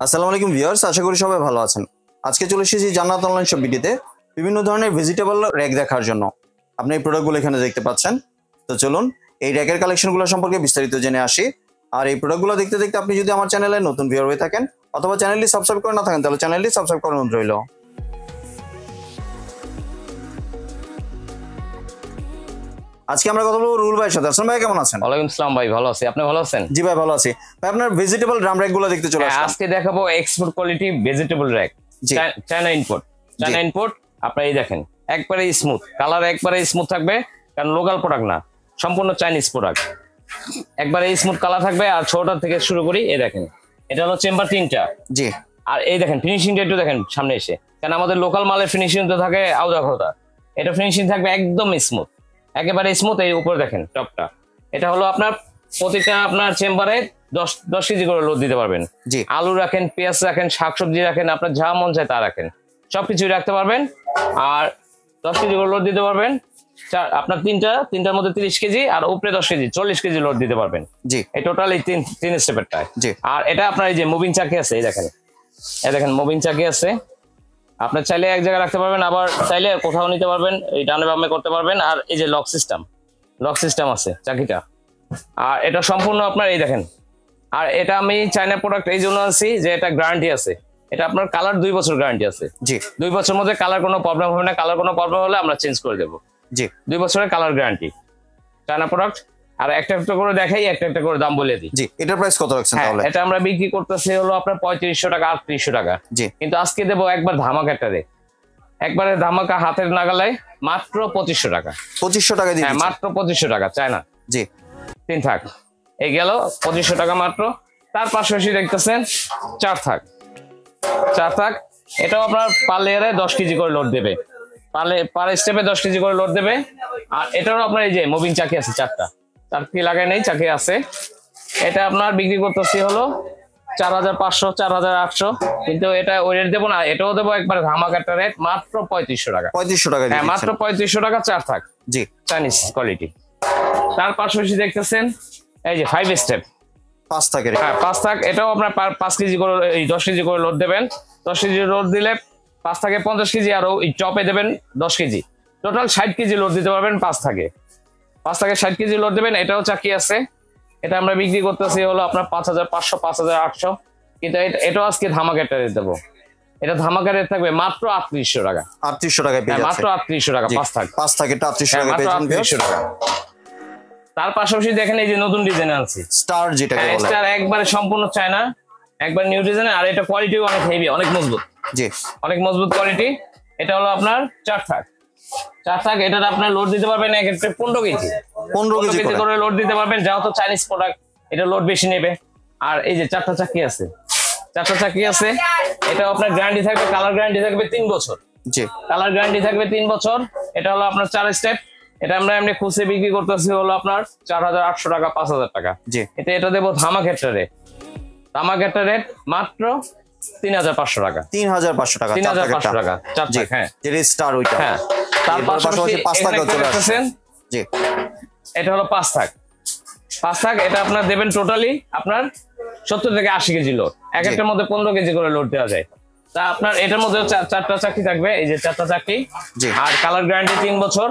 আসসালামু আলাইকুম ভিউয়ার্স, আশা করি সবাই ভালো আছেন। আজকে চলে এসেছি জান্নাত অনলাইন শপ বিডিতে বিভিন্ন ধরনের ভেজিটেবল র‍্যাক দেখার জন্য। আপনি এই প্রোডাক্টগুলো এখানে দেখতে পাচ্ছেন। তো চলুন এই র‍্যাকের কালেকশনগুলো সম্পর্কে বিস্তারিত জেনে আসি। আর এই প্রোডাক্টগুলো দেখতে দেখতে আপনি যদি আমার চ্যানেলে নতুন ভিউয়ার হয়ে থাকেন অথবা চ্যানেলটি সাবস্ক্রাইব করে না থাকেন তাহলে চ্যানেলটি সাবস্ক্রাইব করার অনুরোধ রইল। আজকে আমরা কথা বলবো রুল ভাইয়ের সাথে। আসসালামু ভাই, কেমন আছেন? ওয়ালাইকুম আসসালাম ভাই, ভালো আছি। আপনি ভালো আছেন? জি ভাই, ভালো আছি। ভাই আপনার ভেজিটেবল ড্রাম র‍্যাকগুলো দেখতে চলে আসলাম। আজকে দেখাবো export quality vegetable rack, China import. আপনারা এই দেখেন, একবারে স্মুথ কালার, একবারে স্মুথ থাকবে, কারণ লোকাল প্রোডাক্ট না, সম্পূর্ণ চাইনিজ প্রোডাক্ট। একবারে স্মুথ কালার থাকবে। আর ছোটটা থেকে শুরু করি, এই দেখেন, এটা হলো চেম্বার 3টা। জি। আর এই দেখেন ফিনিশিংটা একটু দেখেন সামনে এসে, কারণ আমাদের লোকাল মালের ফিনিশিং তো থাকে আউদা খোদা, এটা ফিনিশিং থাকবে একদম স্মুথ, একেবারে স্মুথ। এই উপরে দেখেন টপটা, এটা হলো আপনার প্রতিটা আপনার চেম্বারে 10 কেজি করে লোড দিতে পারবেন। আলু রাখেন, পেঁয়াজ রাখেন, শাকসবজি রাখেন, আপনার যা মন চায় তা রাখেন, সবকিছুই রাখতে পারবেন। আর 10 কেজি করে লোড দিতে পারবেন। আপনার তিনটার মধ্যে 30 কেজি, আর উপরে 10 কেজি 40 কেজি লোড দিতে পারবেন। জি, এই টোটাল এই তিন স্টেপেরটায়। আর এটা আপনার এই যে মুভিং চাকি আছে, এই দেখেন মুভিং চাকি আছে। আপনার চাইলে এক জায়গায় রাখতে পারবেন, আবার চাইলে কোথাও নিতে পারবেন, এই ডানে বামে করতে পারবেন। আর এই যে লক সিস্টেম আছে চাকিটা। আর এটা সম্পূর্ণ আপনার এই দেখেন। আর এটা আমি চায়না প্রোডাক্ট এই জন্য আছি যে এটা গ্যারান্টি আছে, এটা আপনার কালার 2 বছর গ্যারান্টি আছে। জি, 2 বছরের মধ্যে কালার কোনো প্রবলেম হবে না, কালার কোনো প্রবলেম হলে আমরা চেঞ্জ করে দেবো। জি, 2 বছরের কালার গ্যারান্টি চায়না প্রোডাক্ট। আর একটা করে দেখাই, একটা করে দাম বলে দিই। জি, এটার প্রাইস কত রাখছেন তাহলে? এটা আমরা বিক্রি করতেছি হলো আপনার 3500 টাকা, 3800 টাকা। জি, কিন্তু আজকে দেবো একবার ধামাকাটারে, একবারে ধামাকা হাতের নাগালায়, মাত্র 2500 টাকা। 2500 টাকা দিয়ে? হ্যাঁ, মাত্র 2500 টাকা চায়না। জি, 3 থাক এই গেল 2500 টাকা মাত্র। তার পাশাপাশি দেখতেছেন 4 থাক, এটাও আপনার পার লেয়ারে 10 কেজি করে লোড দেবে, পার স্টেপে 10 কেজি করে লোড দেবে। আর এটারও আপনার এই যে মুভিং চাকি আছে, 4টা চাকি লাগাই নেই, চাকি আছে। এটা আপনার বিক্রি করতেছি হলো 4500, 4800, কিন্তু এটা ওই রেট দেবো না, এটাও দেবো একবার ধামাকাটা রেট, মাত্র 3500 টাকা। 3500 টাকা? হ্যাঁ, মাত্র 3500 টাকা 4 থাক। জি, চাইনিজ কোয়ালিটি। তার পাশাপাশি দেখতেছেন এই যে 5 স্টেপ 5 থাকের। হ্যাঁ, 5 থাক, এটাও আপনার 5 কেজি করে, এই 10 কেজি করে লোড দেবেন। 10 কেজি লোড দিলে 5 থাকে 50 কেজি, আর ওই টপে দেবেন 10 কেজি, টোটাল 60 কেজি লোড দিতে পারবেন। 5 থাকে 60 কেজি লোড দেবেন। এটাও চাকি আছে, এটা আমরা বিক্রি করতেছি হলো আপনার 5500, 5800, কিন্তু এটাও আজকে ধামাকা রেট দেবো। এটা ধামাকা রেট থাকবে মাত্র 3800 টাকা। 3800 টাকায় পেয়ে যাচ্ছে, মাত্র 3800 টাকা। 5 থাকে 3800 টাকা পেয়ে যাবেন। 3800 টাকা। তার পাশাপাশি দেখেন এই যে নতুন ডিজাইন আছে স্টার, যেটাকে বলে স্টার, একবারে সম্পূর্ণ চায়না, একবার নিউ ডিজাইন। আর এটা কোয়ালিটিও অনেক হেভি, অনেক মজবুত। জি, অনেক মজবুত কোয়ালিটি। এটা হলো আপনার 4 থাক। এটার আপনার লোড দিতে পারবেন এক একটা 15 কেজি করে লোড দিতে পারবেন, যেহেতু চাইনিজ প্রোডাক্ট এটা লোড বেশি নেবে। আর এই যে 4টা চাকি আছে, এটা আপনার গ্যারান্টি থাকবে, কালার গ্যারান্টি থাকবে 3 বছর। জি, কালার গ্যারান্টি থাকবে 3 বছর। এটা হলো আপনার 4 স্টেপ। এটা আমরা এমনি খুচরা বিক্রি করতেছি হলো আপনার 4800 টাকা, 5000 টাকা। জি, এটা দেবো ধামাকা রেট মাত্র 3500 টাকা। 3500 টাকা? 3500 টাকা 4 থাক। হ্যাঁ, যেটা স্টার ওইটা। হ্যাঁ, তার পাশাপাশি 5 থাক চলে আসছে। জি, এটা হলো 5 থাক। এটা আপনার দেবেন টোটালি আপনার 70 থেকে 80 কেজি লোড, এক একটার মধ্যে 15 কেজি করে লোড দেওয়া যায়। তা আপনার এটার মধ্যে 4টা চাকি থাকবে, এই যে 4টা চাকি। আর কালার গ্যারান্টি 3 বছর।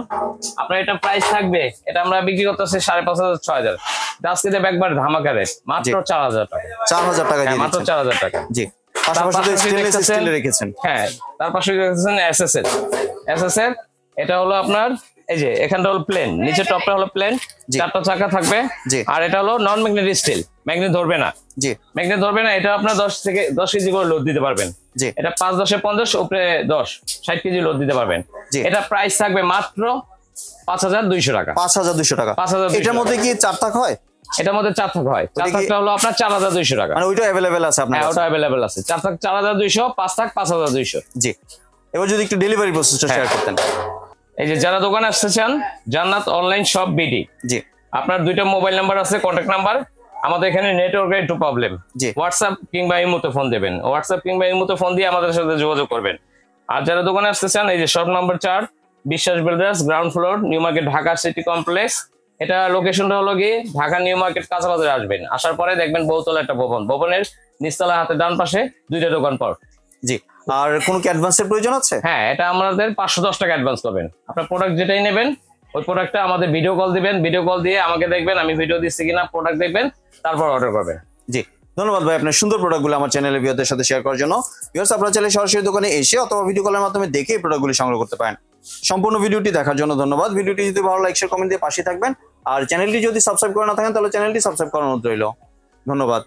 আপনার এটা প্রাইস থাকবে, এটা আমরা বিক্রি করতেছি 5500, 6000। আজকে দেব একবার ধামাকা রেট, মাত্র 4000 টাকা। 4000 টাকা দিয়ে মাত্র 4000 টাকা। জি, পাশাপাশি স্টেনলেস স্টিল রেখেছেন। হ্যাঁ, তার পাশে রেখেছেন এসএসএর। এটা হলো আপনার এই যে এখানটা হলো প্লেন, নিচে টপটা হলো প্লেন, 4টা চাকা থাকবে। আর এটা হলো নন ম্যাগনেটিক স্টিল, ম্যাগনেট ধরবে না। জি, ম্যাগনেট ধরবে না। এটা আপনার 10 কেজি করে লোড দিতে পারবেন। জি, এটা 5 10 50, উপরে 10 60 কেজি লোড দিতে পারবেন। এটা প্রাইস থাকবে মাত্র 5200 টাকা। 5200 টাকা। এটার মধ্যে কি 4 থাক হয়? এটার মধ্যে 4 থাক হয়। 4 থাকটা হলো আপনার 4200 টাকা। মানে ওইটা अवेलेबल আছে আপনার? হ্যাঁ, ওটা अवेलेबल আছে। 4 থাক 4200, 5 থাক 5200। জি, এবার যদি একটু ডেলিভারি প্রসেসটা শেয়ার করতেন। এই যে যারা দোকানে আসতে চান, জান্নাত অনলাইন শপ বিডি। জি, আপনার 2টা মোবাইল নাম্বার আছে, কন্টাক্ট নাম্বার। আমাদের এখানে নেটওয়ার্কের একটু প্রবলেম, হোয়াটসঅ্যাপ কিংবা ইমোতে ফোন দেবেন, হোয়াটসঅ্যাপ কিংবা ইমোতে ফোন দিয়ে আমাদের সাথে যোগাযোগ করবেন। আর যারা দোকানে আসতে চান, এই যে শপ নাম্বার 4, বিশ্বাস builders, ground floor, new market, Dhaka city complex. এটা লোকেশনটা হলো গিয়ে ঢাকা নিউ মার্কেট কাঁচা বাজারে আসবেন। আসার পরে দেখবেন বহুতলা একটা ভবন, ভবনের নিচতলা হাতের ডান পাশে 2টা দোকান পর। জি, আর কোনো কি অ্যাডভান্সের প্রয়োজন আছে? হ্যাঁ, এটা আমাদের 510 টাকা অ্যাডভান্স করবেন। আপনার প্রোডাক্ট যেটাই নেবেন ওই প্রোডাক্টটা আমাদের ভিডিও কল দিবেন, ভিডিও কল দিয়ে আমাকে দেখবেন আমি ভিডিও দিচ্ছি কিনা, প্রোডাক্ট দেখবেন, তারপর অর্ডার করবেন। জি, ধন্যবাদ ভাই আপনার সুন্দর প্রোডাক্টগুলো আমার চ্যানেলের ভিউয়ারদের সাথে শেয়ার করার জন্য। ভিউয়ার্স, আপনারা চাইলে সরাসরি দোকানে এসে অথবা ভিডিও কলের মাধ্যমে দেখে এই প্রোডাক্টগুলি সংগ্রহ করতে পারেন। সম্পূর্ণ ভিডিওটি দেখার জন্য ধন্যবাদ। ভিডিওটি যদি ভালো লাইক শেয়ার কমেন্ট দিয়ে পাশে থাকবেন, আর চ্যানেলটি যদি সাবস্ক্রাইব করে না থাকেন তাহলে চ্যানেলটি সাবস্ক্রাইব করার অনুরোধ রইল। ধন্যবাদ।